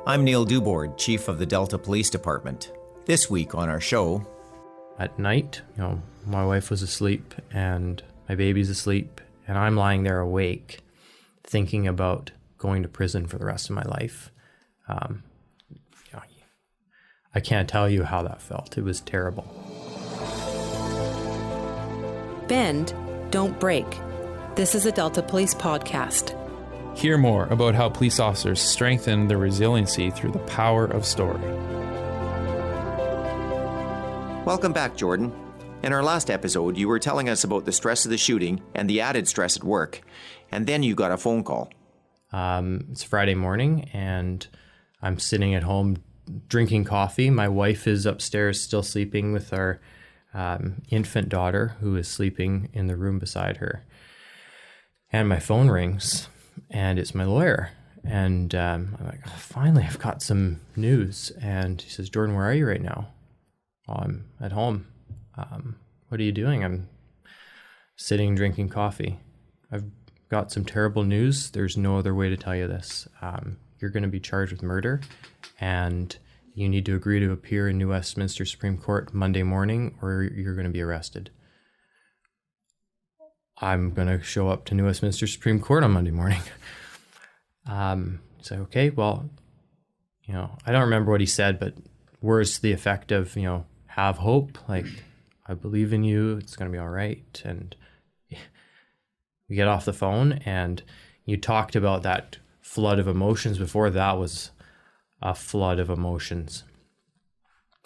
I'm Neil Dubord, Chief of the Delta Police Department. This week on our show... At night, my wife was asleep and my baby's asleep, and I'm lying there awake thinking about going to prison for the rest of my life. I can't tell you how that felt. It was terrible. Bend, don't break. This is a Delta Police podcast. Hear more about how police officers strengthen their resiliency through the power of story. Welcome back, Jordan. In our last episode, you were telling us about the stress of the shooting and the added stress at work, and then you got a phone call. It's Friday morning, and I'm sitting at home drinking coffee. My wife is upstairs still sleeping with our infant daughter, who is sleeping in the room beside her. And my phone rings, and it's my lawyer. And I'm like, oh, finally, I've got some news. And he says, Jordan, where are you right now? Oh, I'm at home. What are you doing? I'm sitting drinking coffee. I've got some terrible news. There's no other way to tell you this. You're going to be charged with murder, and you need to agree to appear in New Westminster Supreme Court Monday morning, or you're going to be arrested. I'm going to show up to New Westminster Supreme Court on Monday morning. He's like, okay, well, I don't remember what he said, but words to the effect of, have hope. Like, I believe in you. It's going to be all right. And we get off the phone, and you talked about that flood of emotions before. That was a flood of emotions,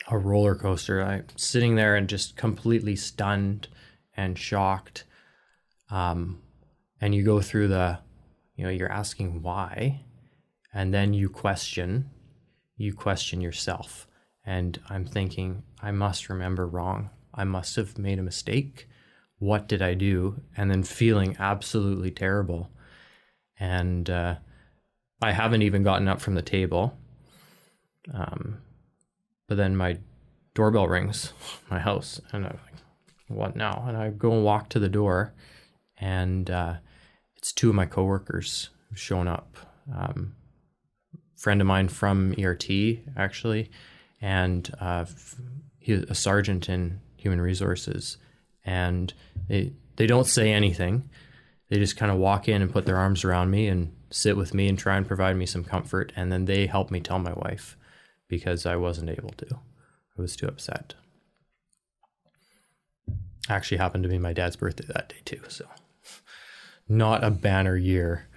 a roller coaster. I'm sitting there and just completely stunned and shocked. And you go through you're asking why, and then you question yourself. And I'm thinking, I must remember wrong. I must have made a mistake. What did I do? And then feeling absolutely terrible. And I haven't even gotten up from the table. But then my doorbell rings, my house, and I'm like, what now? And I go and walk to the door, and it's two of my coworkers who've shown up. Friend of mine from ERT, actually, and he's a sergeant in human resources. And they don't say anything. They just kind of walk in and put their arms around me and sit with me and try and provide me some comfort. And then they help me tell my wife, because I wasn't able to. I was too upset. Actually happened to be my dad's birthday that day too, so not a banner year.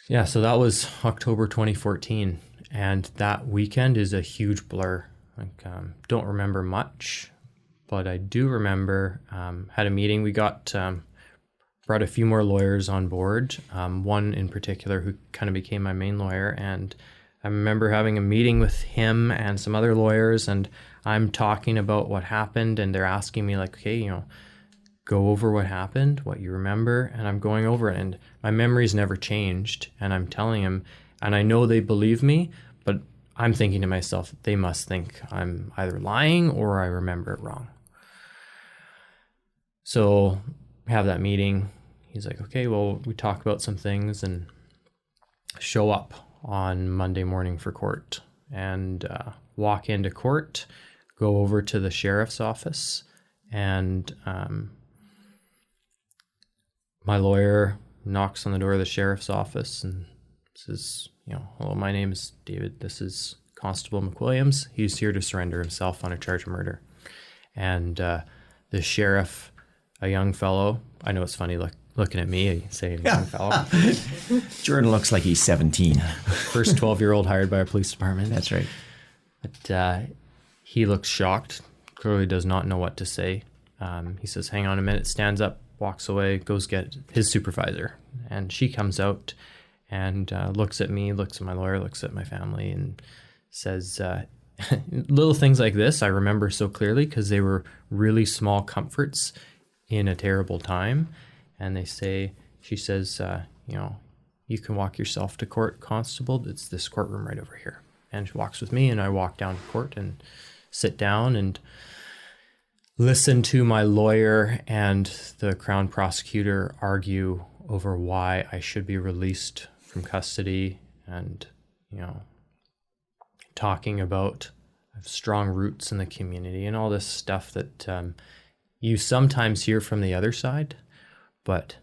Yeah, so that was October 2014, and that weekend is a huge blur. Don't remember much, but I do remember had a meeting. We brought a few more lawyers on board, one in particular who kind of became my main lawyer, and I remember having a meeting with him and some other lawyers, and I'm talking about what happened, and they're asking me like, okay, go over what happened, what you remember, and I'm going over it, and my memory's never changed, and I'm telling him, and I know they believe me, but I'm thinking to myself, they must think I'm either lying or I remember it wrong. So we have that meeting. He's like, okay, well, we talk about some things and show up on Monday morning for court, and walk into court, go over to the sheriff's office, and my lawyer knocks on the door of the sheriff's office and says, hello, my name is David. This is Constable MacWilliams. He's here to surrender himself on a charge of murder. And the sheriff, a young fellow, I know it's funny looking at me saying young fellow. Jordan looks like he's 17. First 12-year-old hired by our police department. That's right. But he looks shocked, clearly does not know what to say. He says, hang on a minute, stands up, walks away, goes get his supervisor. And she comes out and looks at me, looks at my lawyer, looks at my family, and says, little things like this I remember so clearly because they were really small comforts in a terrible time. And she says, you can walk yourself to court, Constable. It's this courtroom right over here. And she walks with me, and I walk down to court and sit down and listen to my lawyer and the Crown prosecutor argue over why I should be released from custody. And, talking about strong roots in the community and all this stuff that you sometimes hear from the other side, but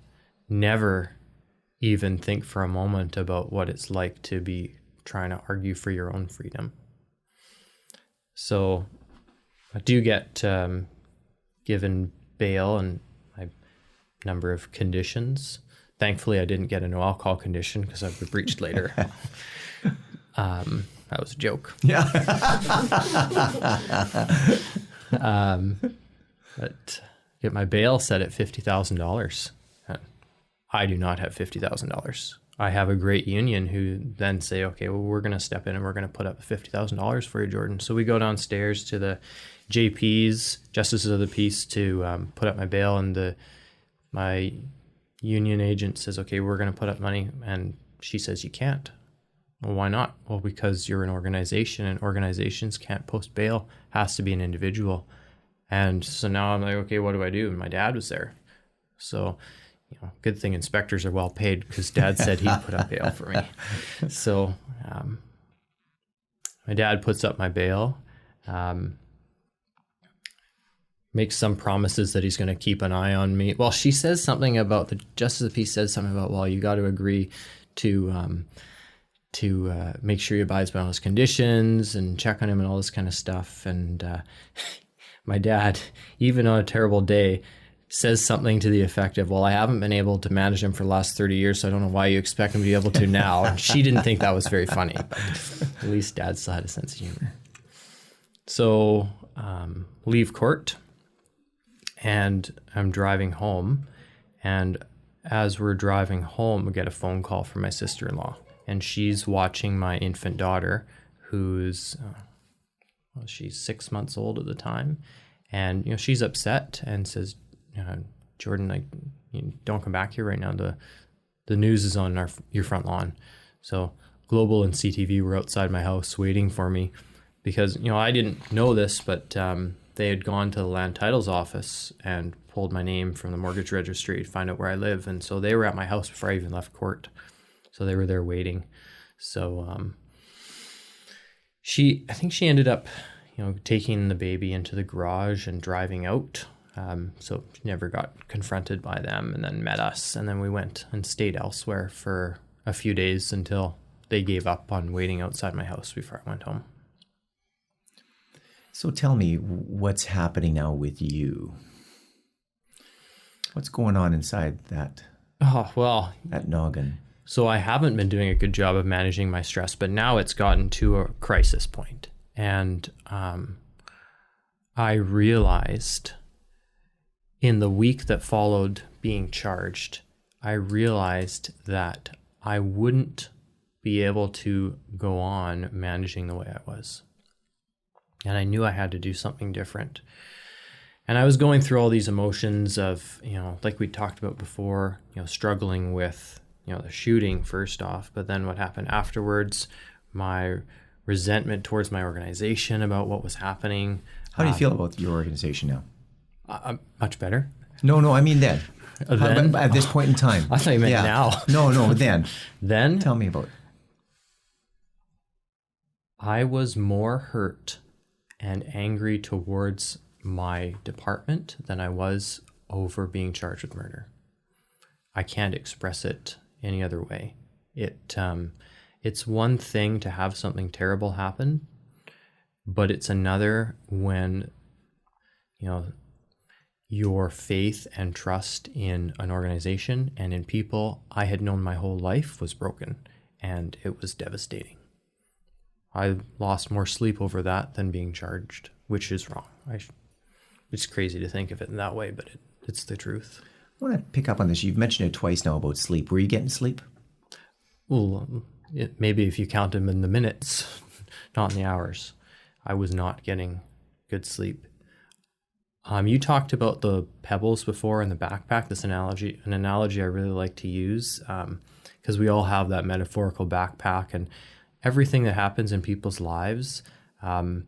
never even think for a moment about what it's like to be trying to argue for your own freedom. So I do get given bail and a number of conditions. Thankfully, I didn't get a no alcohol condition because I would have breached later. That was a joke. Yeah. But get my bail set at $50,000. I do not have $50,000. I have a great union who then say, okay, well, we're going to step in and we're going to put up $50,000 for you, Jordan. So we go downstairs to the JPs, Justices of the Peace, to put up my bail, and my union agent says, okay, we're going to put up money, and she says, you can't. Well, why not? Well, because you're an organization, and organizations can't post bail. Has to be an individual. And so now I'm like, okay, what do I do? And my dad was there. So, good thing inspectors are well paid, because Dad said he'd put up bail for me. So my dad puts up my bail, makes some promises that he's going to keep an eye on me. Well, she says something about, the Justice of the Peace says something about, well, you got to agree to make sure he abides by all his conditions and check on him and all this kind of stuff. And my dad, even on a terrible day, says something to the effect of, well, I haven't been able to manage him for the last 30 years, so I don't know why you expect him to be able to now. And she didn't think that was very funny, but at least Dad still had a sense of humor. So leave court, and I'm driving home. And as we're driving home, we get a phone call from my sister-in-law. And she's watching my infant daughter, who's, she's 6 months old at the time. And, she's upset and says, Jordan, don't come back here right now. The news is on your front lawn. So Global and CTV were outside my house waiting for me because, I didn't know this, but they had gone to the land titles office and pulled my name from the mortgage registry to find out where I live. And so they were at my house before I even left court. So they were there waiting. So I think she ended up, taking the baby into the garage and driving out. So she never got confronted by them, and then met us. And then we went and stayed elsewhere for a few days until they gave up on waiting outside my house before I went home. So tell me, what's happening now with you? What's going on inside that? Oh, well, that noggin. So I haven't been doing a good job of managing my stress, but now it's gotten to a crisis point. And I realized in the week that followed being charged, I realized that I wouldn't be able to go on managing the way I was. And I knew I had to do something different. And I was going through all these emotions of, like we talked about before, struggling with, the shooting first off, but then what happened afterwards, my resentment towards my organization about what was happening. How do you feel about your organization now? Much better. No, I mean then. Then? At this point in time. I thought you meant now. No, then. Then? Tell me about it. I was more hurt and angry towards my department than I was over being charged with murder. I can't express it any other way. It's one thing to have something terrible happen, but it's another when, your faith and trust in an organization and in people I had known my whole life was broken, and it was devastating. I lost more sleep over that than being charged, which is wrong. It's crazy to think of it in that way, but it's the truth. I want to pick up on this. You've mentioned it twice now about sleep. Were you getting sleep? Well, maybe if you count them in the minutes, not in the hours. I was not getting good sleep. You talked about the pebbles before in the backpack. This an analogy I really like to use, because we all have that metaphorical backpack, and everything that happens in people's lives can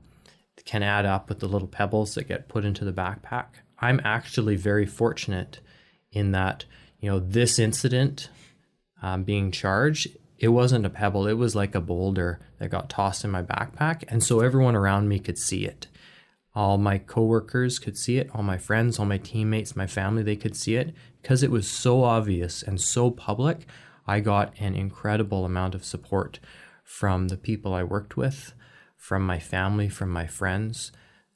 add up with the little pebbles that get put into the backpack. I'm actually very fortunate in that, this incident being charged it wasn't a pebble. It was like a boulder that got tossed in my backpack. And so everyone around me could see it. All my coworkers could see it. All my friends, all my teammates, my family, they could see it. Because it was so obvious and so public, I got an incredible amount of support from the people I worked with, from my family, from my friends.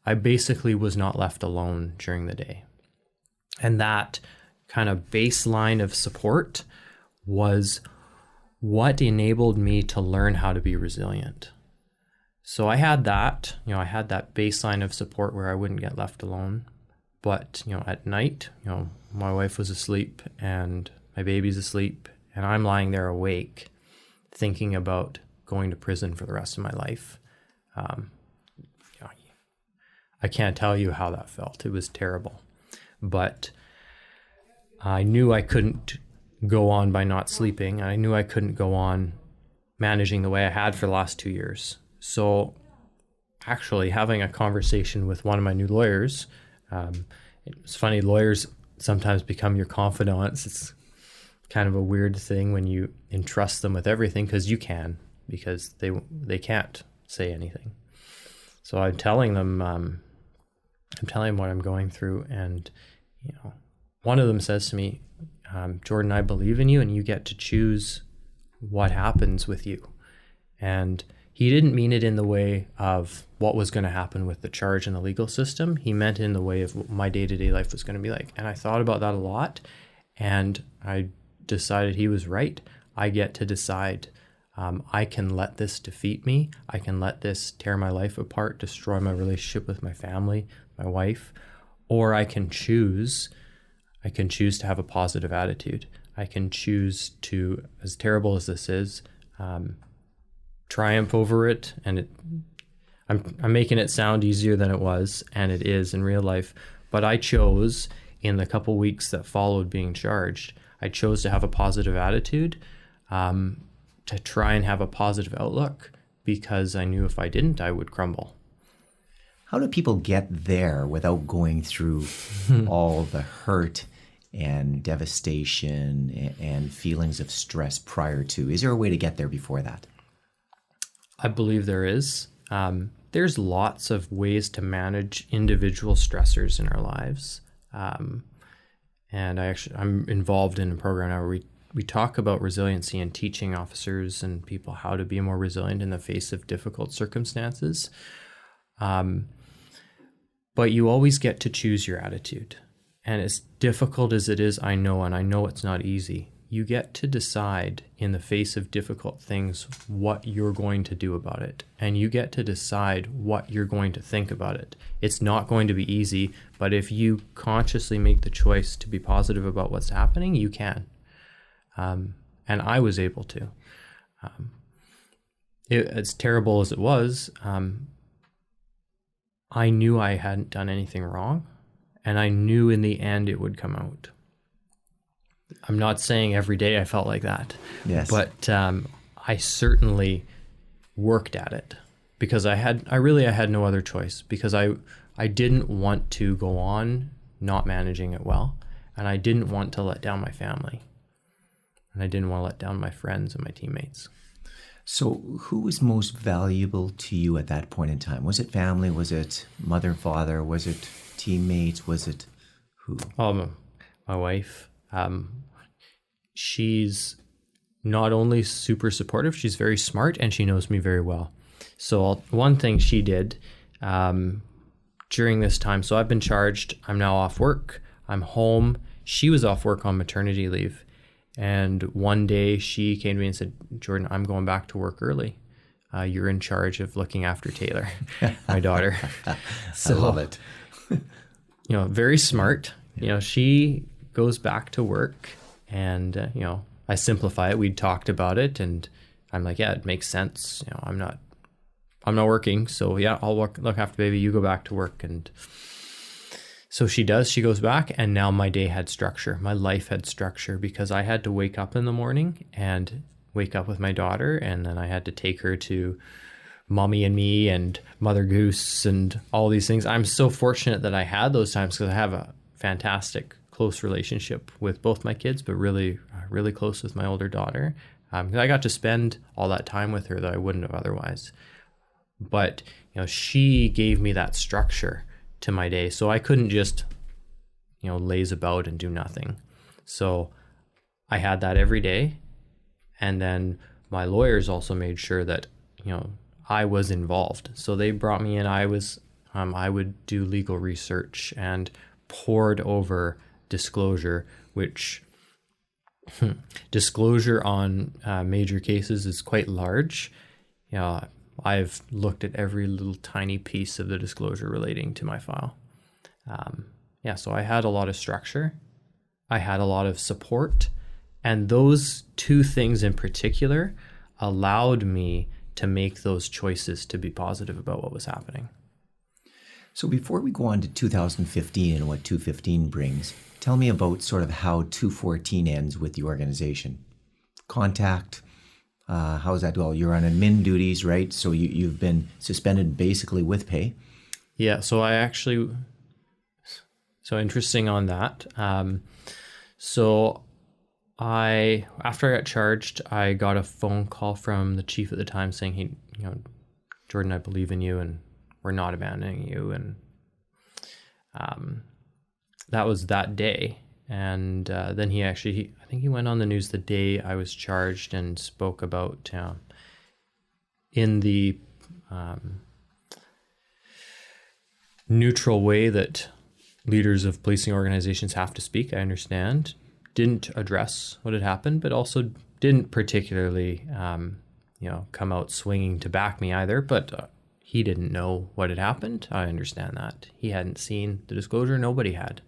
I basically was not left alone during the day. And that kind of baseline of support was what enabled me to learn how to be resilient. So I had that, I had that baseline of support where I wouldn't get left alone. But, at night, my wife was asleep and my baby's asleep and I'm lying there awake thinking about going to prison for the rest of my life. I can't tell you how that felt. It was terrible. But I knew I couldn't go on by not sleeping. I knew I couldn't go on managing the way I had for the last 2 years. So actually having a conversation with one of my new lawyers, it's funny, lawyers sometimes become your confidants. It's kind of a weird thing when you entrust them with everything because they can't say anything. So I'm telling them what I'm going through, and one of them says to me, Jordan, I believe in you and you get to choose what happens with you. And he didn't mean it in the way of what was going to happen with the charge in the legal system. He meant it in the way of what my day-to-day life was going to be like. And I thought about that a lot, and I decided he was right. I get to decide. I can let this defeat me. I can let this tear my life apart, destroy my relationship with my family, my wife, or I can choose to have a positive attitude. I can choose to, as terrible as this is, triumph over it. And I'm making it sound easier than it was, and it is in real life. But I chose, in the couple weeks that followed being charged, I chose to have a positive attitude, to try and have a positive outlook, because I knew if I didn't, I would crumble. How do people get there without going through all the hurt and devastation and feelings of stress prior to? Is there a way to get there before that? I believe there is. There's lots of ways to manage individual stressors in our lives. And I'm involved in a program now where we talk about resiliency and teaching officers and people how to be more resilient in the face of difficult circumstances. But you always get to choose your attitude. And as difficult as it is, I know it's not easy. You get to decide in the face of difficult things what you're going to do about it. And you get to decide what you're going to think about it. It's not going to be easy, but if you consciously make the choice to be positive about what's happening, you can. And I was able to. As terrible as it was, I knew I hadn't done anything wrong, and I knew in the end it would come out. I'm not saying every day I felt like that, yes, but I certainly worked at it because I had no other choice, because I didn't want to go on not managing it well, and I didn't want to let down my family, and I didn't want to let down my friends and my teammates. So who was most valuable to you at that point in time? Was it family? Was it mother, father? Was it teammates? Was it who? My wife. She's not only super supportive, she's very smart, and she knows me very well. So one thing she did during this time, so I've been charged, I'm now off work, I'm home. She was off work on maternity leave. And one day she came to me and said, Jordan, I'm going back to work early. You're in charge of looking after Taylor, my daughter. So, I love it. Very smart. She goes back to work, and, I simplify it. We'd talked about it, and I'm like, yeah, it makes sense. I'm not working. So yeah, I'll look after baby. You go back to work. And so she does. She goes back, and now my day had structure. My life had structure because I had to wake up in the morning and wake up with my daughter, and then I had to take her to Mommy and Me and Mother Goose and all these things. I'm so fortunate that I had those times because I have a fantastic, close relationship with both my kids, but really, really close with my older daughter. 'Cause I got to spend all that time with her that I wouldn't have otherwise. But, she gave me that structure to my day, so I couldn't just, laze about and do nothing. So I had that every day. And then my lawyers also made sure that, I was involved. So they brought me in. I would do legal research and pored over disclosure, which disclosure on major cases is quite large. I've looked at every little tiny piece of the disclosure relating to my file. So I had a lot of structure. I had a lot of support. And those two things in particular allowed me to make those choices to be positive about what was happening. So before we go on to 2015 and what 215 brings, tell me about sort of how 214 ends with the organization. Contact, how's that? Well, you're on admin duties, right? So you've been suspended basically with pay. Yeah, so interesting on that. After I got charged, I got a phone call from the chief at the time saying, Jordan, I believe in you and we're not abandoning you. And that was that day. And then I think he went on the news the day I was charged and spoke about in the neutral way that leaders of policing organizations have to speak, I understand. Didn't address what had happened, but also didn't particularly, come out swinging to back me either. But he didn't know what had happened. I understand that. He hadn't seen the disclosure. Nobody had.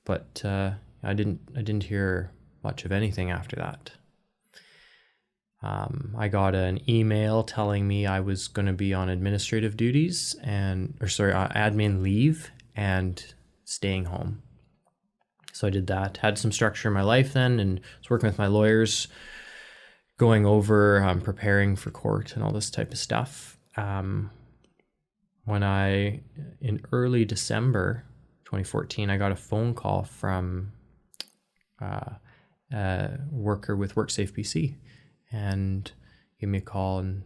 But I didn't hear much of anything after that. I got an email telling me I was going to be on administrative duties admin leave and staying home. So I did that, had some structure in my life then, and was working with my lawyers, going over, preparing for court and all this type of stuff. In early December 2014, I got a phone call from a worker with WorkSafe BC, and gave me a call and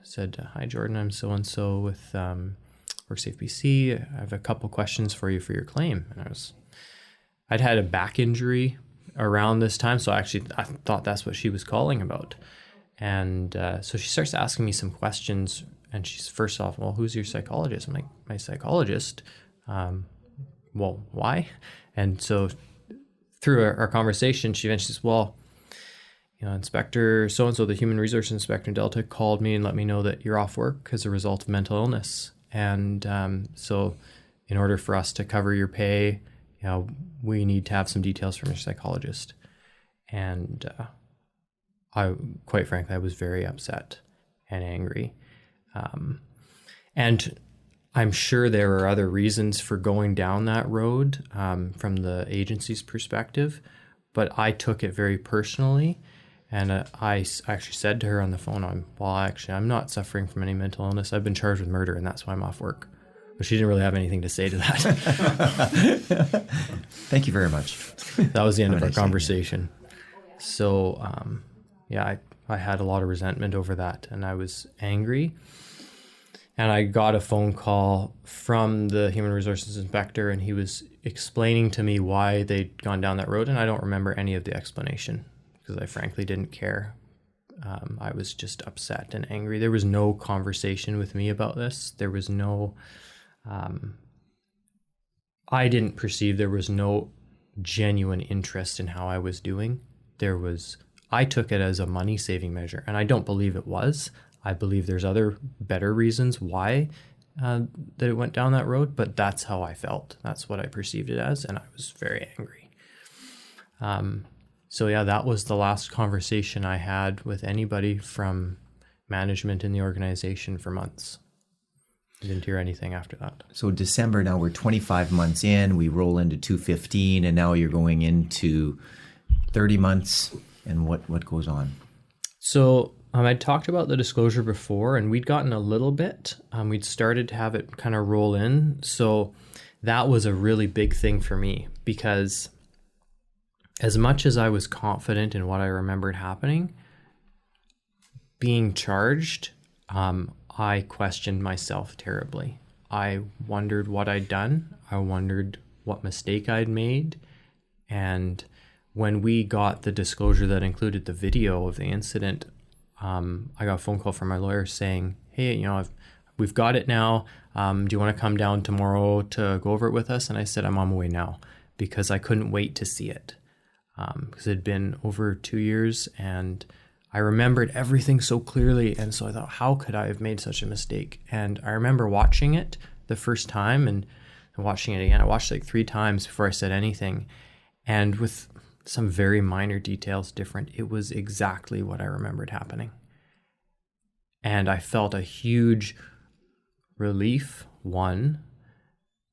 said, "Hi Jordan, I'm so-and-so with WorkSafe BC. I have a couple questions for you for your claim." And I'd had a back injury around this time, so I thought that's what she was calling about. And so she starts asking me some questions, and she's first off, "Well, who's your psychologist?" I'm like, "My psychologist? Well, why?" And so through our conversation, she eventually says, "Well, Inspector so-and-so, the Human Resource Inspector in Delta, called me and let me know that you're off work as a result of mental illness. And so in order for us to cover your pay, we need to have some details from your psychologist." And quite frankly, I was very upset and angry. And I'm sure there are other reasons for going down that road from the agency's perspective, but I took it very personally. And I actually said to her on the phone, I'm not suffering from any mental illness. I've been charged with murder, and that's why I'm off work. But she didn't really have anything to say to that. Thank you very much. That was the end of our conversation. So, I had a lot of resentment over that, and I was angry. And I got a phone call from the Human Resources Inspector, and he was explaining to me why they'd gone down that road, and I don't remember any of the explanation because I frankly didn't care. I was just upset and angry. There was no conversation with me about this. There was no... I didn't perceive there was no genuine interest in how I was doing. I took it as a money-saving measure, and I don't believe it was. I believe there's other better reasons why that it went down that road, but that's how I felt. That's what I perceived it as, and I was very angry. That was the last conversation I had with anybody from management in the organization for months. I didn't hear anything after that. So December, now we're 25 months in, we roll into 215, and now you're going into 30 months, and what goes on? So I'd talked about the disclosure before, and we'd gotten a little bit. We'd started to have it kind of roll in. So that was a really big thing for me because as much as I was confident in what I remembered happening, being charged, I questioned myself terribly. I wondered what I'd done. I wondered what mistake I'd made. And when we got the disclosure that included the video of the incident, I got a phone call from my lawyer saying, hey, we've got it now. Do you want to come down tomorrow to go over it with us? And I said, I'm on my way now, because I couldn't wait to see it. Because it had been over 2 years and I remembered everything so clearly. And so I thought, how could I have made such a mistake? And I remember watching it the first time and watching it again. I watched it like 3 times before I said anything. And with some very minor details different, it was exactly what I remembered happening. And I felt a huge relief, 1,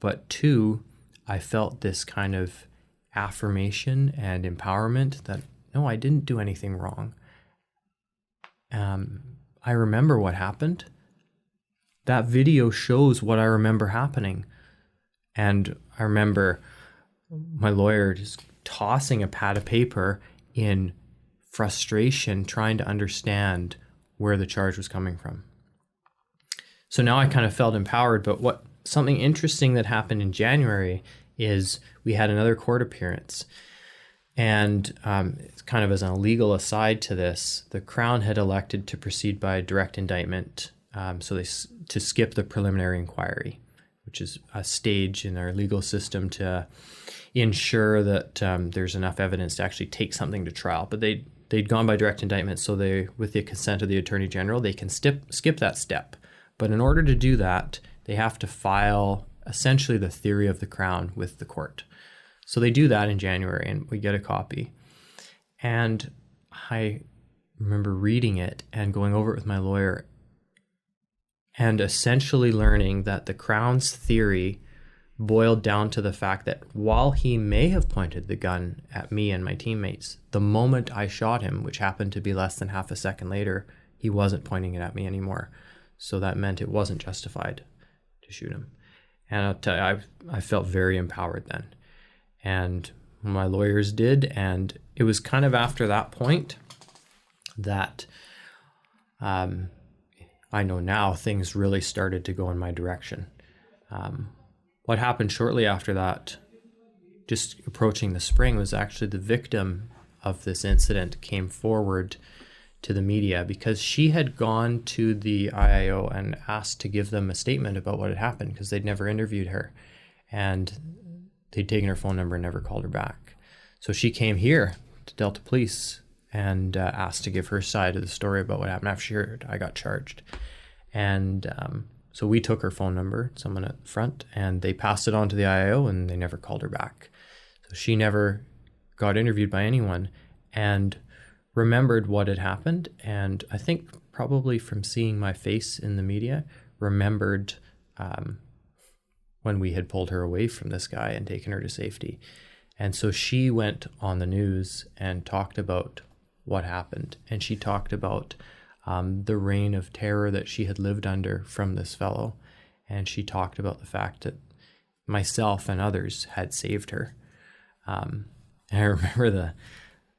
but 2, I felt this kind of affirmation and empowerment that, no, I didn't do anything wrong. I remember what happened. That video shows what I remember happening. And I remember my lawyer just tossing a pad of paper in frustration, trying to understand where the charge was coming from. So now I kind of felt empowered, but something interesting that happened in January is we had another court appearance. And it's kind of as a legal aside to this, the Crown had elected to proceed by direct indictment, to skip the preliminary inquiry, which is a stage in our legal system to ensure that there's enough evidence to actually take something to trial. But they'd gone by direct indictment, so with the consent of the Attorney General, they can skip that step. But in order to do that, they have to file essentially the theory of the Crown with the court. So they do that in January, and we get a copy. And I remember reading it and going over it with my lawyer and essentially learning that the Crown's theory boiled down to the fact that while he may have pointed the gun at me and my teammates, the moment I shot him, which happened to be less than half a second later, he wasn't pointing it at me anymore. So that meant it wasn't justified to shoot him. And I'll tell you, I felt very empowered then. And my lawyers did. And it was kind of after that point that I know now things really started to go in my direction. What happened shortly after that, just approaching the spring, was actually the victim of this incident came forward to the media because she had gone to the IIO and asked to give them a statement about what had happened because they'd never interviewed her. And they'd taken her phone number and never called her back. So she came here to Delta Police and asked to give her side of the story about what happened after she heard I got charged. And so we took her phone number, someone at the front, and they passed it on to the IIO and they never called her back. So she never got interviewed by anyone and remembered what had happened. And I think probably from seeing my face in the media, remembered when we had pulled her away from this guy and taken her to safety. And so she went on the news and talked about what happened. And she talked about the reign of terror that she had lived under from this fellow. And she talked about the fact that myself and others had saved her. And I remember the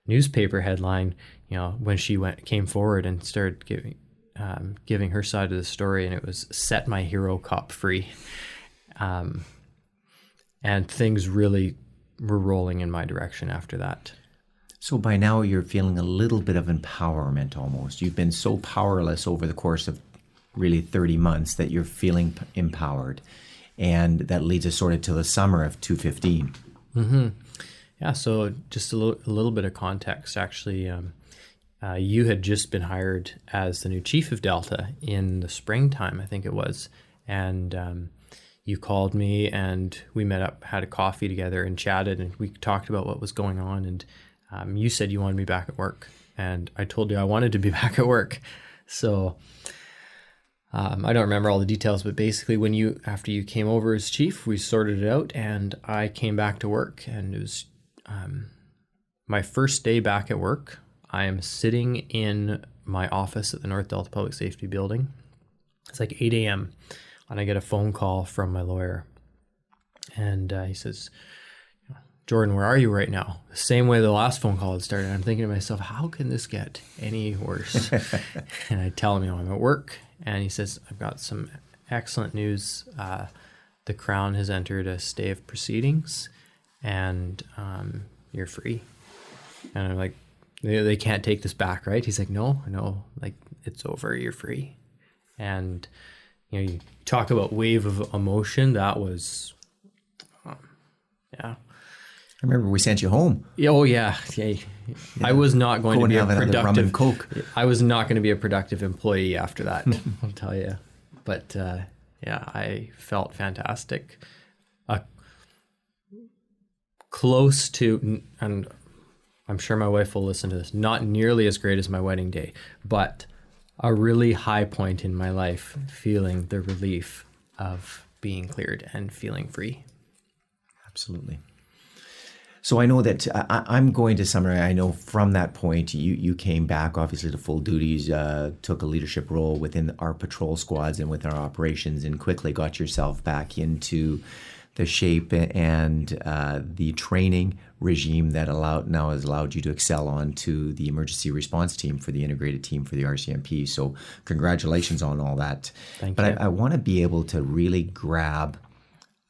newspaper headline, when she came forward and started giving her side of the story, and it was "Set My Hero Cop Free." And things really were rolling in my direction after that. So by now you're feeling a little bit of empowerment almost. You've been so powerless over the course of really 30 months that you're feeling empowered. And that leads us sort of to the summer of 2015. Mm-hmm. Yeah, so just a little bit of context. Actually, you had just been hired as the new chief of Delta in the springtime, I think it was. And you called me and we met up, had a coffee together and chatted, and we talked about what was going on. And you said you wanted me back at work. And I told you I wanted to be back at work. So I don't remember all the details, but basically after you came over as chief, we sorted it out and I came back to work. And it was my first day back at work. I am sitting in my office at the North Delta Public Safety Building. It's like 8 a.m. and I get a phone call from my lawyer. And he says, Jordan, where are you right now? The same way the last phone call had started. I'm thinking to myself, how can this get any worse? And I tell him, I'm at work. And he says, I've got some excellent news. The Crown has entered a stay of proceedings, and you're free. And I'm like, they can't take this back, right? He's like, no, like, it's over, you're free. And, you talk about wave of emotion. That was, yeah. I remember we sent you home. Oh yeah. I was not going to be a productive rum and Coke. I was not going to be a productive employee after that. I'll tell you. But I felt fantastic. Close to, and I'm sure my wife will listen to this, not nearly as great as my wedding day, but a really high point in my life, feeling the relief of being cleared and feeling free. Absolutely. So I know that I'm going to summarize. I know from that point, you came back obviously to full duties, took a leadership role within our patrol squads and with our operations, and quickly got yourself back into the shape and the training regime that has allowed you to excel on to the emergency response team for the integrated team for the RCMP. So congratulations on all that. Thank you. I want to be able to really grab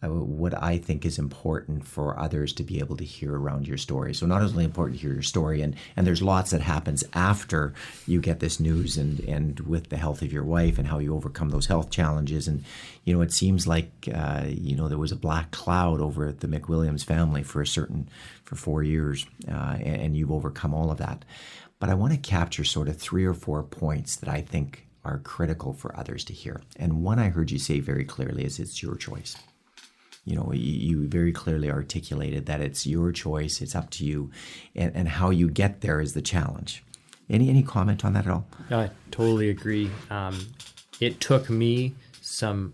what I think is important for others to be able to hear around your story. So not only important to hear your story, and there's lots that happens after you get this news, and with the health of your wife and how you overcome those health challenges. And, it seems like, there was a black cloud over at the MacWilliams family for 4 years, and you've overcome all of that. But I want to capture sort of 3 or 4 points that I think are critical for others to hear. And one I heard you say very clearly is it's your choice. You very clearly articulated that it's your choice, it's up to you, and how you get there is the challenge. Any comment on that at all? I totally agree. It took me some,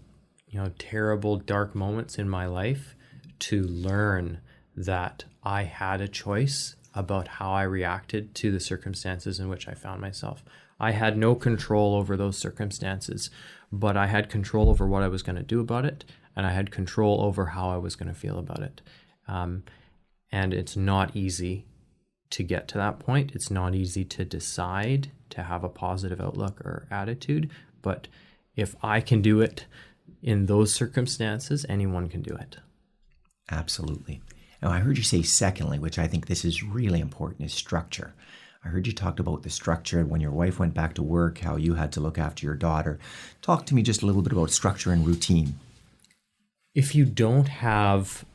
terrible, dark moments in my life to learn that I had a choice about how I reacted to the circumstances in which I found myself. I had no control over those circumstances, but I had control over what I was going to do about it. And I had control over how I was going to feel about it. And it's not easy to get to that point. It's not easy to decide to have a positive outlook or attitude. But if I can do it in those circumstances, anyone can do it. Absolutely. Now, I heard you say secondly, which I think this is really important, is structure. I heard you talked about the structure when your wife went back to work, how you had to look after your daughter. Talk to me just a little bit about structure and routine. If you don't have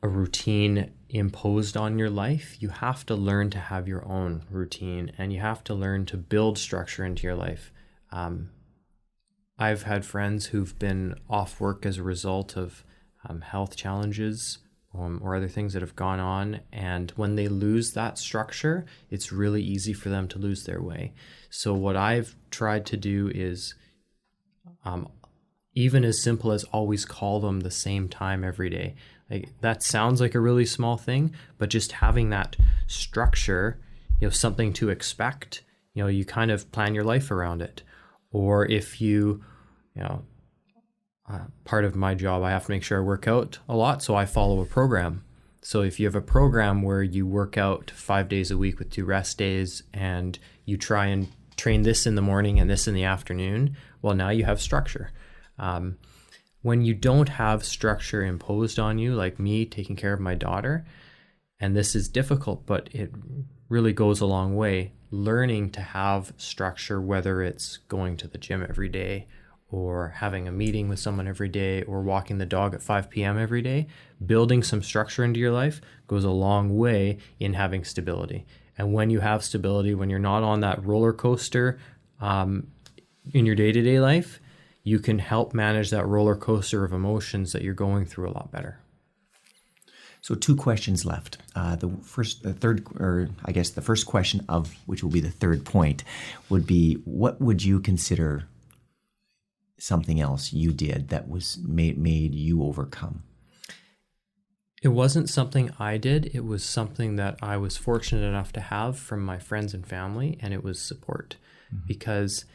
a routine imposed on your life, you have to learn to have your own routine, and you have to learn to build structure into your life. I've had friends who've been off work as a result of health challenges or other things that have gone on, and when they lose that structure, it's really easy for them to lose their way. So what I've tried to do is even as simple as always call them the same time every day. Like, that sounds like a really small thing, but just having that structure, something to expect, you kind of plan your life around it. Or if part of my job, I have to make sure I work out a lot, so I follow a program. So if you have a program where you work out 5 days a week with 2 rest days, and you try and train this in the morning and this in the afternoon, well, now you have structure. When you don't have structure imposed on you, like me taking care of my daughter, and this is difficult, but it really goes a long way, learning to have structure, whether it's going to the gym every day or having a meeting with someone every day or walking the dog at 5 p.m. every day, building some structure into your life goes a long way in having stability. And when you have stability, when you're not on that roller coaster in your day-to-day life, you can help manage that roller coaster of emotions that you're going through a lot better. So 2 questions left. The first question of which will be the third point would be, what would you consider something else you did that was made you overcome? It wasn't something I did. It was something that I was fortunate enough to have from my friends and family, and it was support. Mm-hmm. Because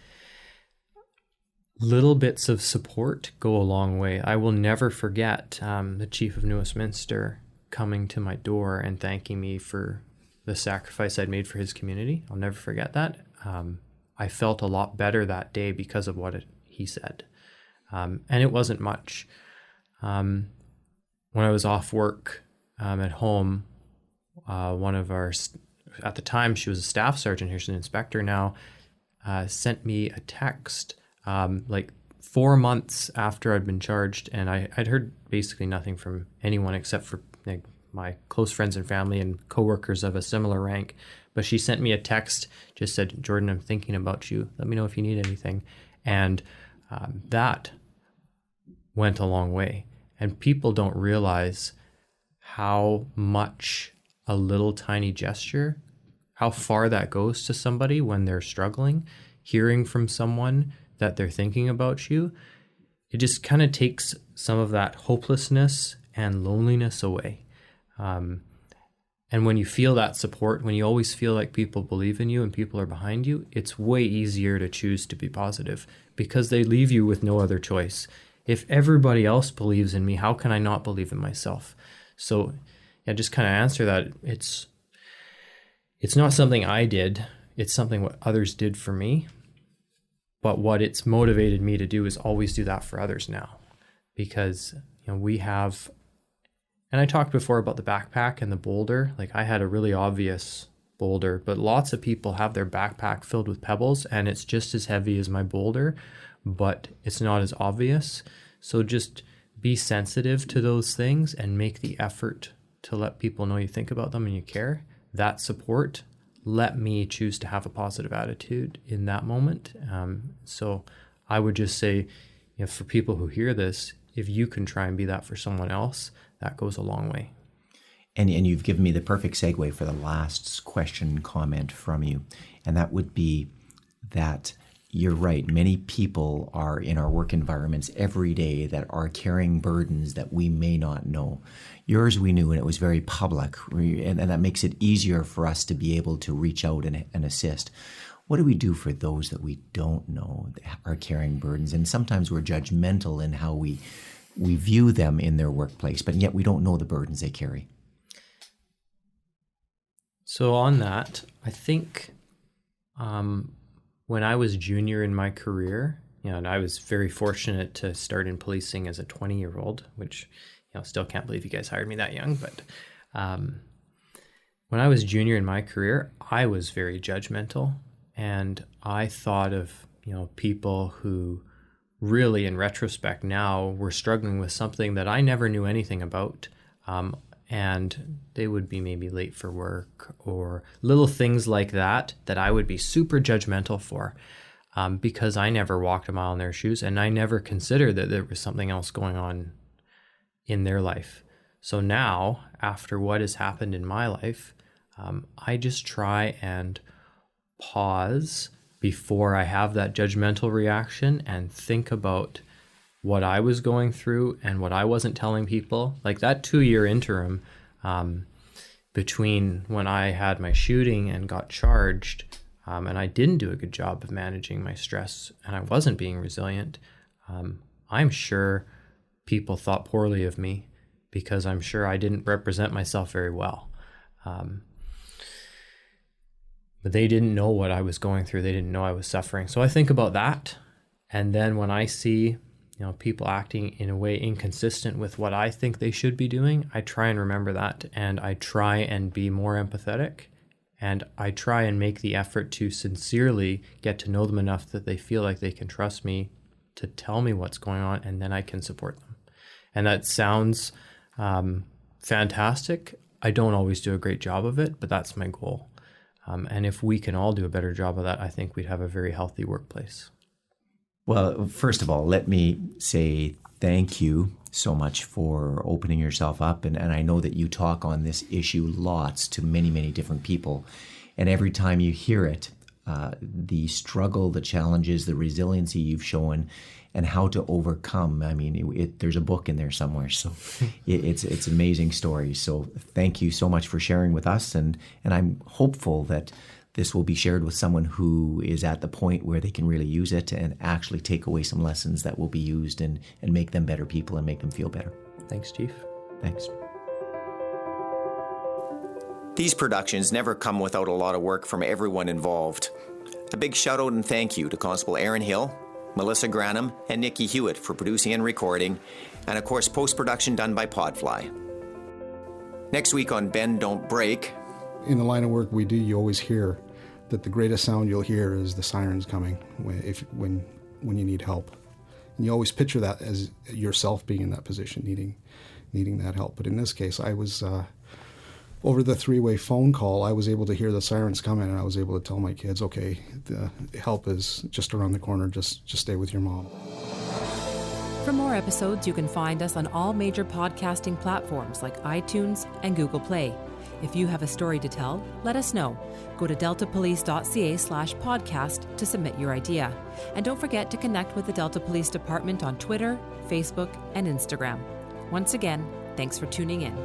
little bits of support go a long way. I will never forget the Chief of New Westminster coming to my door and thanking me for the sacrifice I'd made for his community. I'll never forget that. I felt a lot better that day because of what he said. And it wasn't much. When I was off work at home, one of our, at the time she was a staff sergeant here, she's an inspector now, sent me a text like 4 months after I'd been charged, and I'd heard basically nothing from anyone except for like my close friends and family and coworkers of a similar rank. But she sent me a text, just said, "Jordan, I'm thinking about you. Let me know if you need anything." And that went a long way. And people don't realize how much a little tiny gesture, how far that goes to somebody when they're struggling. Hearing from someone that they're thinking about you, it just kind of takes some of that hopelessness and loneliness away. And when you feel that support, when you always feel like people believe in you and people are behind you, it's way easier to choose to be positive because they leave you with no other choice. If everybody else believes in me, how can I not believe in myself? So yeah, just kind of answer that. It's not something I did. It's something what others did for me. But what it's motivated me to do is always do that for others now. Because we have, and I talked before about the backpack and the boulder. Like I had a really obvious boulder, but lots of people have their backpack filled with pebbles and it's just as heavy as my boulder, but it's not as obvious. So just be sensitive to those things and make the effort to let people know you think about them and you care. That support let me choose to have a positive attitude in that moment. So I would just say, for people who hear this, if you can try and be that for someone else, that goes a long way. And you've given me the perfect segue for the last question comment from you. And that would be that you're right. Many people are in our work environments every day that are carrying burdens that we may not know. Yours we knew, and it was very public, and that makes it easier for us to be able to reach out and assist. What do we do for those that we don't know that are carrying burdens? And sometimes we're judgmental in how we view them in their workplace, but yet we don't know the burdens they carry. So on that, I think when I was junior in my career, and I was very fortunate to start in policing as a 20-year-old, which, still can't believe you guys hired me that young. But when I was junior in my career, I was very judgmental. And I thought of, people who really, in retrospect now, were struggling with something that I never knew anything about. And they would be maybe late for work or little things like that I would be super judgmental for because I never walked a mile in their shoes and I never considered that there was something else going on in their life. So now, after what has happened in my life, I just try and pause before I have that judgmental reaction and think about what I was going through and what I wasn't telling people. Like that 2-year interim between when I had my shooting and got charged, and I didn't do a good job of managing my stress and I wasn't being resilient, I'm sure people thought poorly of me because I'm sure I didn't represent myself very well. But they didn't know what I was going through. They didn't know I was suffering. So I think about that. And then when I see people acting in a way inconsistent with what I think they should be doing, I try and remember that, and I try and be more empathetic, and I try and make the effort to sincerely get to know them enough that they feel like they can trust me to tell me what's going on, and then I can support them. And that sounds fantastic. I don't always do a great job of it, but that's my goal. And if we can all do a better job of that, I think we'd have a very healthy workplace. Well, first of all, let me say thank you so much for opening yourself up. And I know that you talk on this issue lots to many, many different people. And every time you hear it, the struggle, the challenges, the resiliency you've shown, and how to overcome. I mean, there's a book in there somewhere. So it's amazing stories. So thank you so much for sharing with us. And I'm hopeful that this will be shared with someone who is at the point where they can really use it and actually take away some lessons that will be used and make them better people and make them feel better. Thanks, Chief. Thanks. These productions never come without a lot of work from everyone involved. A big shout out and thank you to Constable Aaron Hill, Melissa Granum, and Nikki Hewitt for producing and recording, and of course post-production done by Podfly. Next week on Bend Don't Break. In the line of work we do, you always hear that the greatest sound you'll hear is the sirens coming when you need help. And you always picture that as yourself being in that position, needing that help. But in this case, I was over the three-way phone call, I was able to hear the sirens coming, and I was able to tell my kids, okay, the help is just around the corner, just stay with your mom. For more episodes, you can find us on all major podcasting platforms like iTunes and Google Play. If you have a story to tell, let us know. Go to deltapolice.ca/podcast to submit your idea. And don't forget to connect with the Delta Police Department on Twitter, Facebook, and Instagram. Once again, thanks for tuning in.